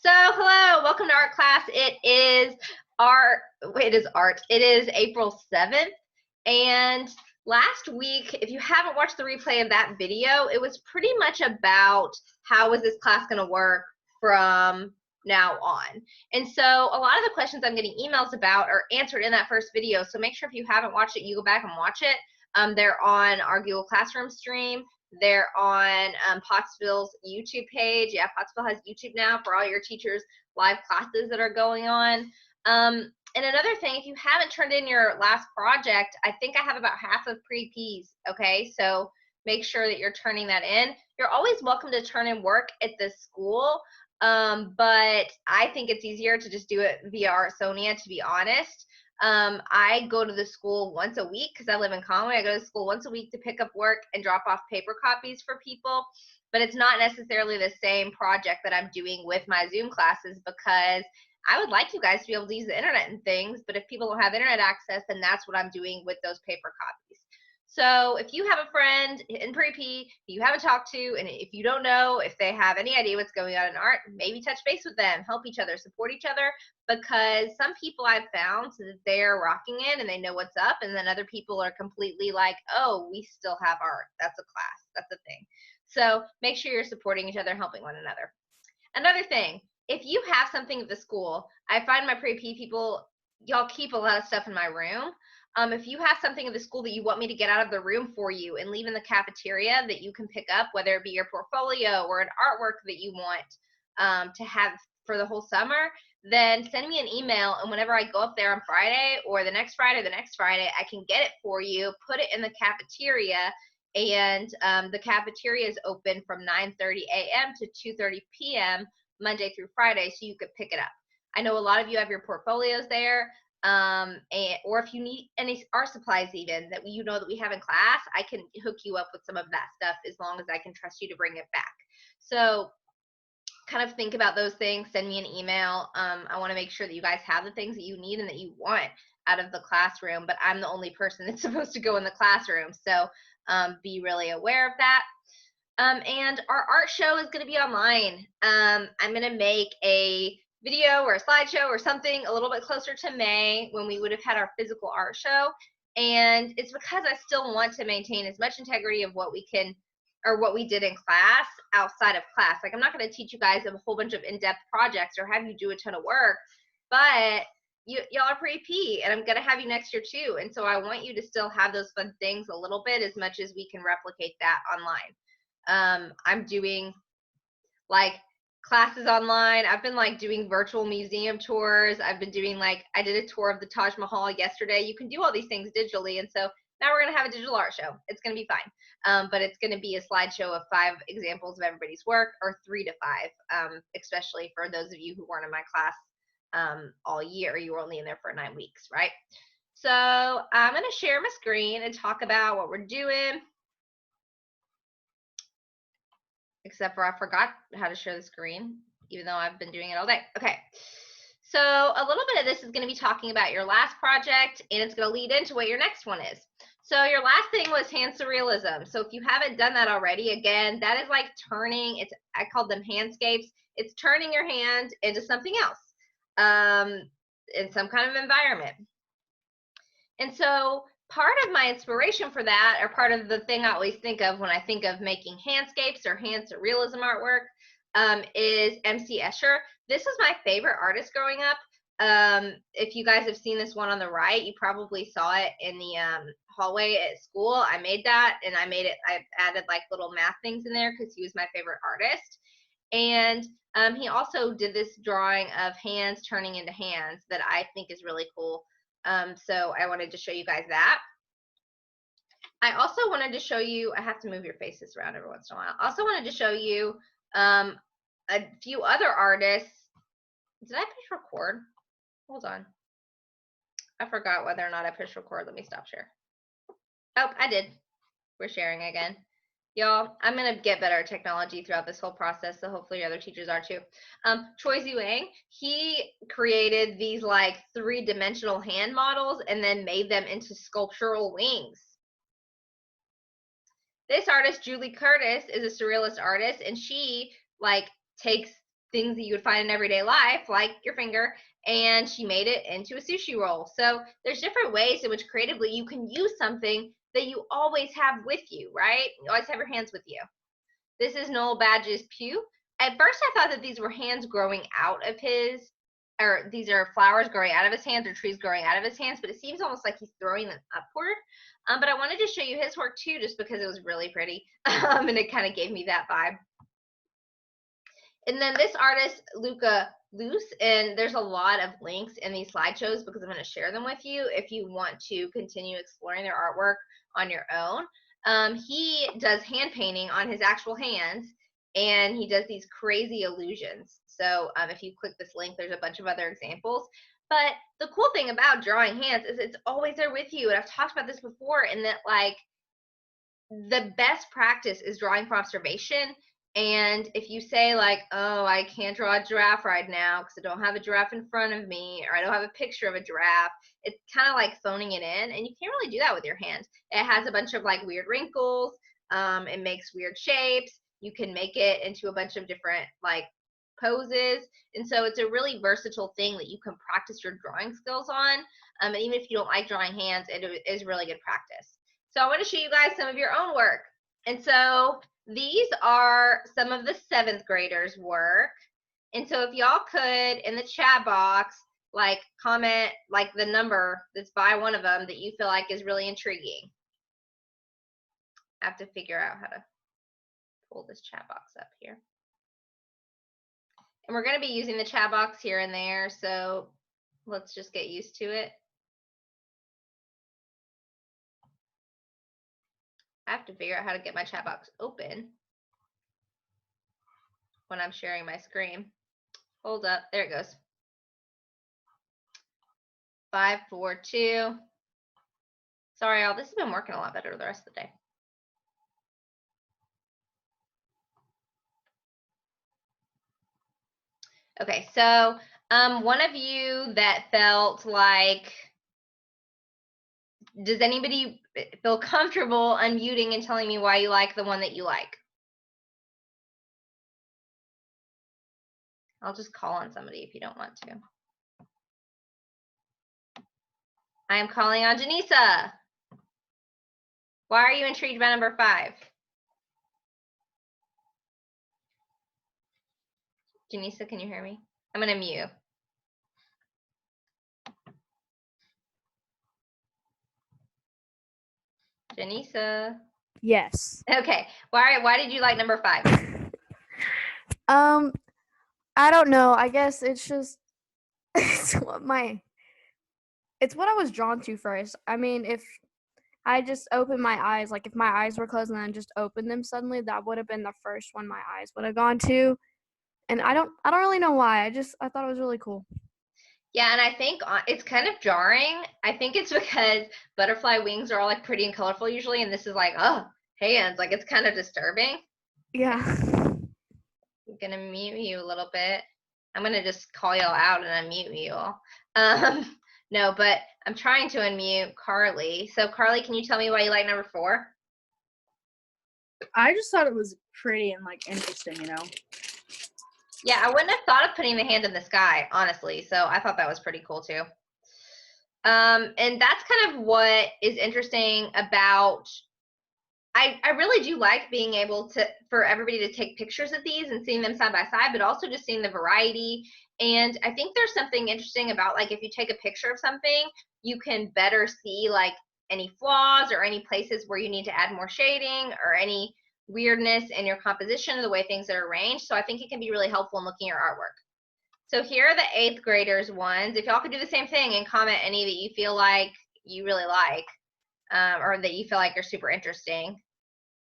So, hello, welcome to art class. It is April 7th. And last week, if you haven't watched the replay of that video, it was pretty much about how is this class going to work from now on. And so a lot of the questions I'm getting emails about are answered in that first video. So make sure if you haven't watched it, you go back and watch it. They're on our Google Classroom stream. They're on Pottsville's YouTube page. Yeah, Pottsville has YouTube now for all your teachers' live classes that are going on. And another thing, if you haven't turned in your last project, I think I have about half of pre-Ps, okay? So make sure that you're turning that in. You're always welcome to turn in work at the school, but I think it's easier to just do it via Artsonia, to be honest. I go to the school once a week because I live in Conway. I go to school once a week to pick up work and drop off paper copies for people, but it's not necessarily the same project that I'm doing with my Zoom classes because I would like you guys to be able to use the internet and things, but if people don't have internet access, then that's what I'm doing with those paper copies. So if you have a friend in pre-P you haven't talked to, and if you don't know if they have any idea what's going on in art, maybe touch base with them, help each other, support each other, because some people I've found that they're rocking it and they know what's up, and then other people are completely like, oh, we still have art. That's a class. That's a thing. So make sure you're supporting each other, helping one another. Another thing, if you have something at the school, I find my pre-P people, y'all keep a lot of stuff in my room. If you have something at the school that you want me to get out of the room for you and leave in the cafeteria that you can pick up, whether it be your portfolio or an artwork that you want to have for the whole summer, then send me an email, and whenever I go up there on Friday or the next Friday, I can get it for you, put it in the cafeteria, and the cafeteria is open from 9:30 a.m. to 2:30 p.m. Monday through Friday, so you could pick it up. I know a lot of you have your portfolios there, or if you need any art supplies even that you know that we have in class, I can hook you up with some of that stuff as long as I can trust you to bring it back. So kind of think about those things, send me an email. I want to make sure that you guys have the things that you need and that you want out of the classroom, but I'm the only person that's supposed to go in the classroom, so be really aware of that. And our art show is going to be online. I'm going to make a video or a slideshow or something a little bit closer to May when we would have had our physical art show, and it's because I still want to maintain as much integrity of what we can or what we did in class outside of class. Like, I'm not going to teach you guys a whole bunch of in-depth projects or have you do a ton of work, but y'all are pre-P, and I'm going to have you next year too, and so I want you to still have those fun things a little bit as much as we can replicate that online. I'm doing like classes online. I've been like doing virtual museum tours. I've been doing I did a tour of the Taj Mahal yesterday. You can do all these things digitally, and so now we're going to have a digital art show. It's going to be fine, but it's going to be a slideshow of 5 examples of everybody's work, or 3 to 5, especially for those of you who weren't in my class all year. You were only in there for 9 weeks, right? So I'm going to share my screen and talk about what we're doing. Except for I forgot how to share the screen, even though I've been doing it all day. Okay, so a little bit of this is going to be talking about your last project, and it's going to lead into what your next one is. So your last thing was hand surrealism. So if you haven't done that already, again, that is like turning, I called them handscapes. It's turning your hand into something else, in some kind of environment. And so part of my inspiration for that, or part of the thing I always think of when I think of making handscapes or hand surrealism artwork, is MC Escher. This was my favorite artist growing up. If you guys have seen this one on the right, you probably saw it in the hallway at school. I made that, and I added like little math things in there because he was my favorite artist. And he also did this drawing of hands turning into hands that I think is really cool. So I wanted to show you guys that. I also wanted to show you, I have to move your faces around every once in a while. I also wanted to show you a few other artists. Did I push record? Hold on. I forgot whether or not I pushed record. Let me stop share. Oh, I did. We're sharing again. Y'all, I'm going to get better at technology throughout this whole process, so hopefully your other teachers are too. Choi Zhuang, he created these like 3-dimensional hand models and then made them into sculptural wings. This artist, Julie Curtis, is a surrealist artist, and she like takes things that you would find in everyday life, like your finger, and she made it into a sushi roll. So there's different ways in which creatively you can use something that you always have with you, right? You always have your hands with you. This is Noel Badge's pew. At first I thought that these were hands growing out of his, or these are flowers growing out of his hands or trees growing out of his hands, but it seems almost like he's throwing them upward. But I wanted to show you his work too, just because it was really pretty, and it kind of gave me that vibe. And then this artist, Luca Luce, and there's a lot of links in these slideshows because I'm going to share them with you if you want to continue exploring their artwork on your own. He does hand painting on his actual hands, and he does these crazy illusions. So if you click this link, there's a bunch of other examples. But the cool thing about drawing hands is it's always there with you. And I've talked about this before, in that like the best practice is drawing from observation. And if you say like, oh, I can't draw a giraffe right now because I don't have a giraffe in front of me, or I don't have a picture of a giraffe, it's kind of like phoning it in, and you can't really do that with your hands. It has a bunch of like weird wrinkles. It makes weird shapes. You can make it into a bunch of different like poses, and so it's a really versatile thing that you can practice your drawing skills on. And even if you don't like drawing hands, it is really good practice. So I want to show you guys some of your own work. And so these are some of the 7th graders' work. And so if y'all could, in the chat box, like comment like the number that's by one of them that you feel like is really intriguing. I have to figure out how to pull this chat box up here. And we're going to be using the chat box here and there, so let's just get used to it. I have to figure out how to get my chat box open when I'm sharing my screen. Hold up, there it goes. 542. Sorry, y'all, this has been working a lot better the rest of the day. Okay, so one of you that felt like, does anybody feel comfortable unmuting and telling me why you like the one that you like? I'll just call on somebody if you don't want to. I am calling on Janisa. Why are you intrigued by number 5? Janisa, can you hear me? I'm going to mute. Janisa. Yes. Okay. Why did you like number 5? I don't know. I guess it's just it's what I was drawn to first. I mean, if I just opened my eyes, like if my eyes were closed and then just opened them suddenly, that would have been the first one my eyes would have gone to. And I don't really know why. I thought it was really cool. Yeah, and I think it's kind of jarring. I think it's because butterfly wings are all like pretty and colorful usually, and this is like, oh, hands. Like it's kind of disturbing. Yeah. I'm gonna mute you a little bit. I'm gonna just call y'all out and unmute you all. No, but I'm trying to unmute Carly. So Carly, can you tell me why you like number 4? I just thought it was pretty and like interesting, you know. Yeah, I wouldn't have thought of putting the hand in the sky, honestly. So I thought that was pretty cool too. And that's kind of what is interesting about, I really do like being able to, for everybody to take pictures of these and seeing them side by side, but also just seeing the variety. And I think there's something interesting about like if you take a picture of something, you can better see like any flaws or any places where you need to add more shading or any weirdness in your composition, the way things are arranged. So I think it can be really helpful in looking at your artwork. So here are the 8th graders ones. If y'all could do the same thing and comment any that you feel like you really like or that you feel like are super interesting.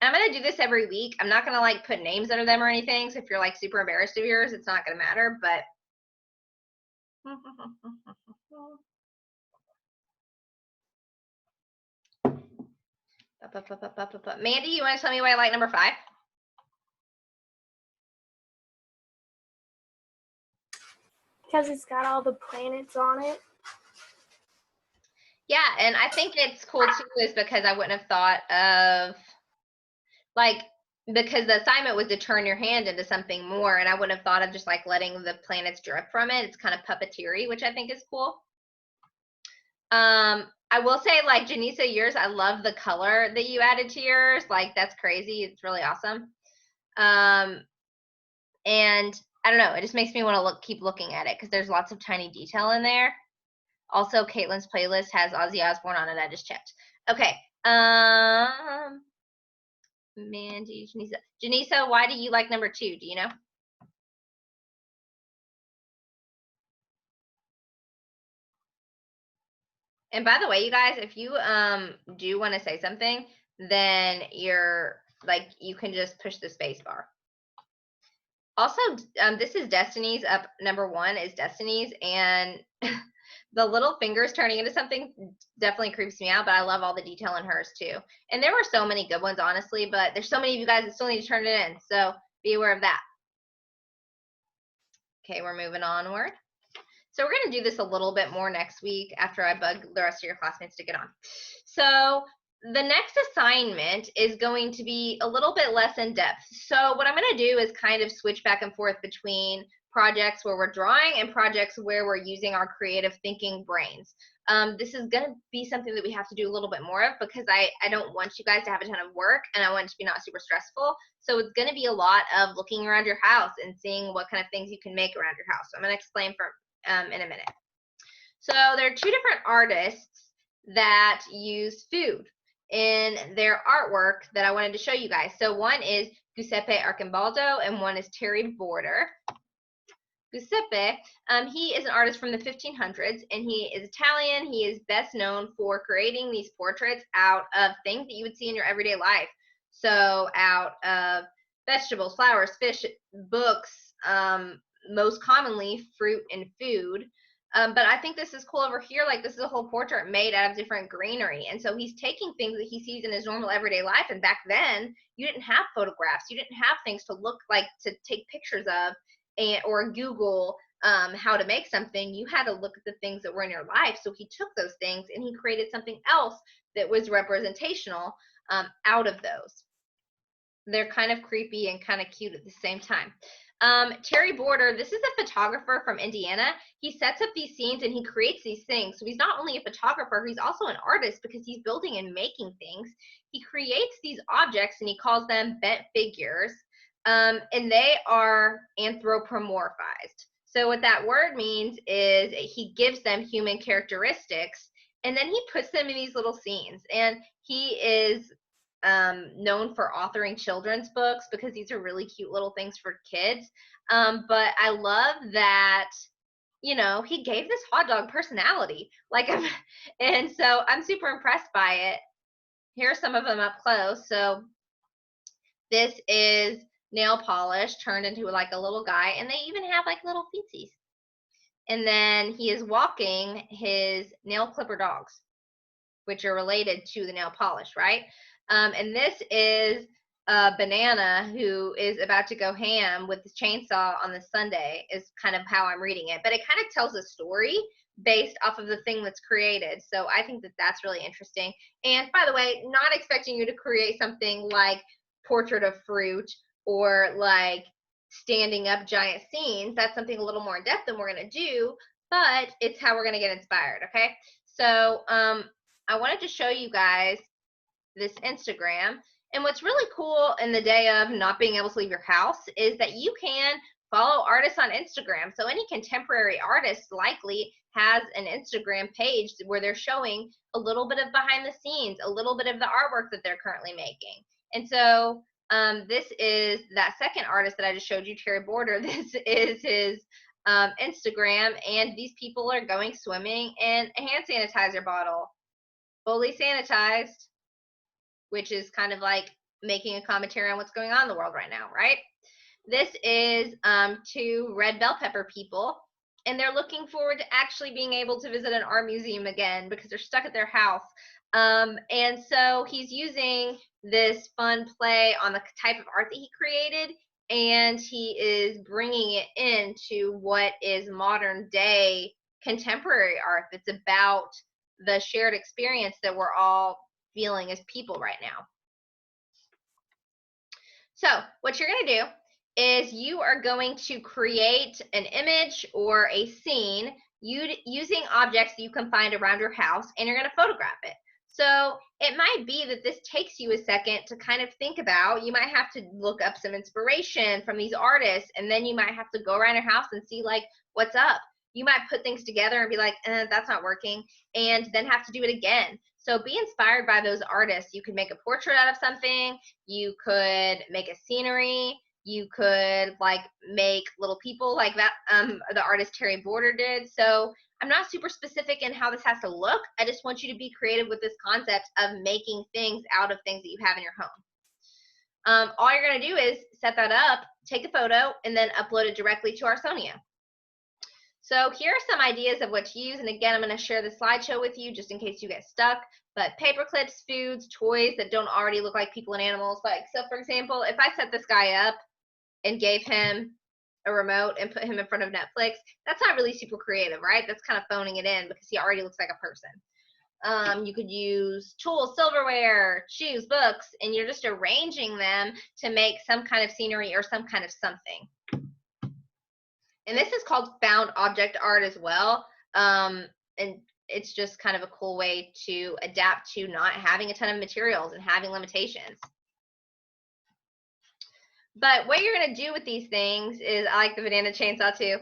I'm going to do this every week. I'm not going to like put names under them or anything. So if you're like super embarrassed of yours, it's not going to matter, but. Mandy, you want to tell me why I like number 5? Because it's got all the planets on it. Yeah, and I think it's cool too is because I wouldn't have thought of like because the assignment was to turn your hand into something more, and I wouldn't have thought of just like letting the planets drip from it. It's kind of puppeteery, which I think is cool. I will say, like, Janisa, yours, I love the color that you added to yours. Like, that's crazy. It's really awesome. And I don't know, it just makes me want to keep looking at it because there's lots of tiny detail in there. Also, Caitlin's playlist has Ozzy Osbourne on it. I just checked. Okay. Mandy, Janisa. Janisa, why do you like number 2? Do you know? And by the way, you guys, if you do want to say something, then you're like, you can just push the space bar. Also, this is Destiny's. Up number 1 is Destiny's, and the little fingers turning into something definitely creeps me out, but I love all the detail in hers too. And there were so many good ones, honestly, but there's so many of you guys that still need to turn it in, so be aware of that. Okay, we're moving onward. So we're going to do this a little bit more next week after I bug the rest of your classmates to get on. So the next assignment is going to be a little bit less in depth. So what I'm going to do is kind of switch back and forth between projects where we're drawing and projects where we're using our creative thinking brains. This is going to be something that we have to do a little bit more of because I don't want you guys to have a ton of work and I want it to be not super stressful. So it's going to be a lot of looking around your house and seeing what kind of things you can make around your house. So I'm going to explain in a minute. So there are 2 different artists that use food in their artwork that I wanted to show you guys. So one is Giuseppe Arcimboldo and one is Terry Border. Giuseppe, he is an artist from the 1500s and he is Italian. He is best known for creating these portraits out of things that you would see in your everyday life. So out of vegetables, flowers, fish, books, most commonly fruit and food. But I think this is cool over here. Like, this is a whole portrait made out of different greenery. And so he's taking things that he sees in his normal everyday life. And back then, you didn't have photographs. You didn't have things to look like, to take pictures of, or Google how to make something. You had to look at the things that were in your life. So he took those things and he created something else that was representational out of those. They're kind of creepy and kind of cute at the same time. Terry Border, this is a photographer from Indiana. He sets up these scenes and he creates these things. So he's not only a photographer, he's also an artist because he's building and making things. He creates these objects and he calls them bent figures, and they are anthropomorphized. So what that word means is he gives them human characteristics and then he puts them in these little scenes. And he is known for authoring children's books because these are really cute little things for kids. But I love that, you know, he gave this hot dog personality. Like, and so I'm super impressed by it. Here are some of them up close. So this is nail polish turned into like a little guy, and they even have like little feetsies. And then he is walking his nail clipper dogs, which are related to the nail polish, right? And this is a banana who is about to go ham with the chainsaw on the Sunday is kind of how I'm reading it. But it kind of tells a story based off of the thing that's created. So I think that that's really interesting. And by the way, not expecting you to create something like portrait of fruit or like standing up giant scenes. That's something a little more in depth than we're going to do, but it's how we're going to get inspired, okay? So I wanted to show you guys this Instagram. And what's really cool in the day of not being able to leave your house is that you can follow artists on Instagram. So any contemporary artist likely has an Instagram page where they're showing a little bit of behind the scenes, a little bit of the artwork that they're currently making. And so this is that second artist that I just showed you, Terry Border. This is his Instagram, and these people are going swimming in a hand sanitizer bottle, fully sanitized, which is kind of like making a commentary on what's going on in the world right now, right? This is 2 red bell pepper people, and they're looking forward to actually being able to visit an art museum again because they're stuck at their house. And so he's using this fun play on the type of art that he created, and he is bringing it into what is modern day contemporary art that's about the shared experience that we're all feeling as people right now. So what you're going to do is you are going to create an image or a scene using objects that you can find around your house, and you're going to photograph it. So it might be that this takes you a second to kind of think about. You might have to look up some inspiration from these artists, and then you might have to go around your house and see like what's up. You might put things together and be like, that's not working, and then have to do it again. So be inspired by those artists. You could make a portrait out of something. You could make a scenery. You could like make little people like that the artist Terry Border did. So I'm not super specific in how this has to look. I just want you to be creative with this concept of making things out of things that you have in your home. All you're going to do is set that up, take a photo, and then upload it directly to Arsonia. So here are some ideas of what to use, and again, I'm going to share the slideshow with you just in case you get stuck. But paper clips, foods, toys that don't already look like people and animals. Like, so for example, if I set this guy up and gave him a remote and put him in front of Netflix, that's not really super creative, right? That's kind of phoning it in because he already looks like a person. You could use tools, silverware, shoes, books, and you're just arranging them to make some kind of scenery or some kind of something. And this is called found object art as well. And it's just kind of a cool way to adapt to not having a ton of materials and having limitations. But what you're going to do with these things is, I like the banana chainsaw too.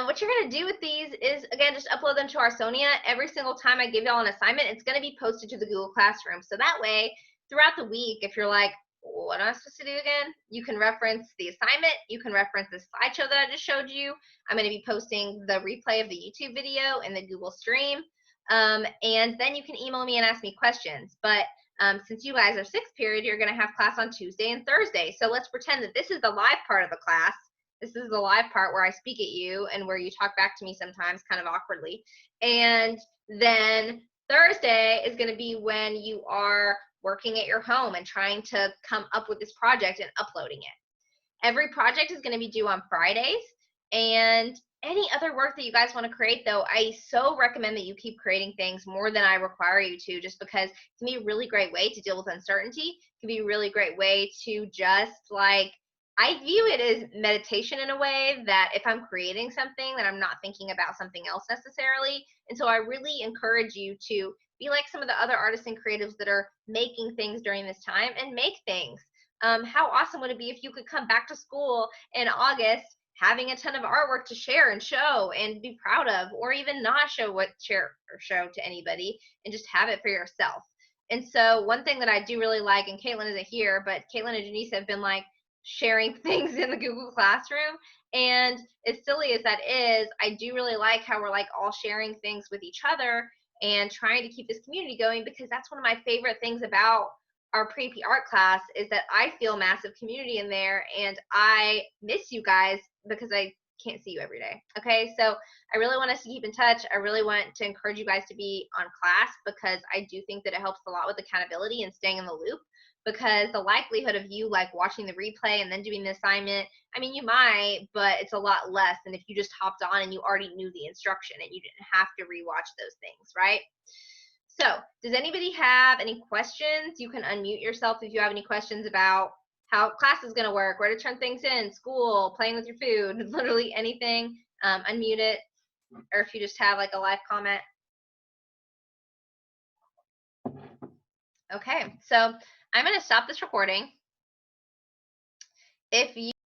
What you're going to do with these is, again, just upload them to Arsonia. Every single time I give y'all an assignment, it's going to be posted to the Google Classroom. So that way, throughout the week, if you're like, what am I supposed to do again? You can reference the assignment. You can reference the slideshow that I just showed you. I'm going to be posting the replay of the YouTube video in the Google Stream. And then you can email me and ask me questions. But since you guys are sixth period, you're going to have class on Tuesday and Thursday. So let's pretend that this is the live part of the class. This is the live part where I speak at you and where you talk back to me sometimes kind of awkwardly. And then Thursday is going to be when you are working at your home and trying to come up with this project and uploading it. Every project is going to be due on Fridays, and any other work that you guys want to create, though, I so recommend that you keep creating things more than I require you to, just because it can be a really great way to deal with uncertainty. It can be a really great way to just like, I view it as meditation in a way that if I'm creating something, that I'm not thinking about something else necessarily. And so I really encourage you to be like some of the other artists and creatives that are making things during this time, and make things. How awesome would it be if you could come back to school in August having a ton of artwork to share and show and be proud of, or even not show to anybody and just have it for yourself. And so one thing that I do really like, and Caitlin isn't here, but Caitlin and Janice have been like sharing things in the Google Classroom. And as silly as that is, I do really like how we're like all sharing things with each other and trying to keep this community going, because that's one of my favorite things about our pre-P art class, is that I feel massive community in there, and I miss you guys because I can't see you every day. Okay, so I really want us to keep in touch. I really want to encourage you guys to be on class, because I do think that it helps a lot with accountability and staying in the loop, because the likelihood of you like watching the replay and then doing the assignment, I mean, you might, but it's a lot less than if you just hopped on and you already knew the instruction and you didn't have to rewatch those things, right? So does anybody have any questions? You can unmute yourself if you have any questions about how class is going to work, where to turn things in, school, playing with your food, literally anything. Unmute it, or if you just have like a live comment. Okay, so I'm going to stop this recording. If you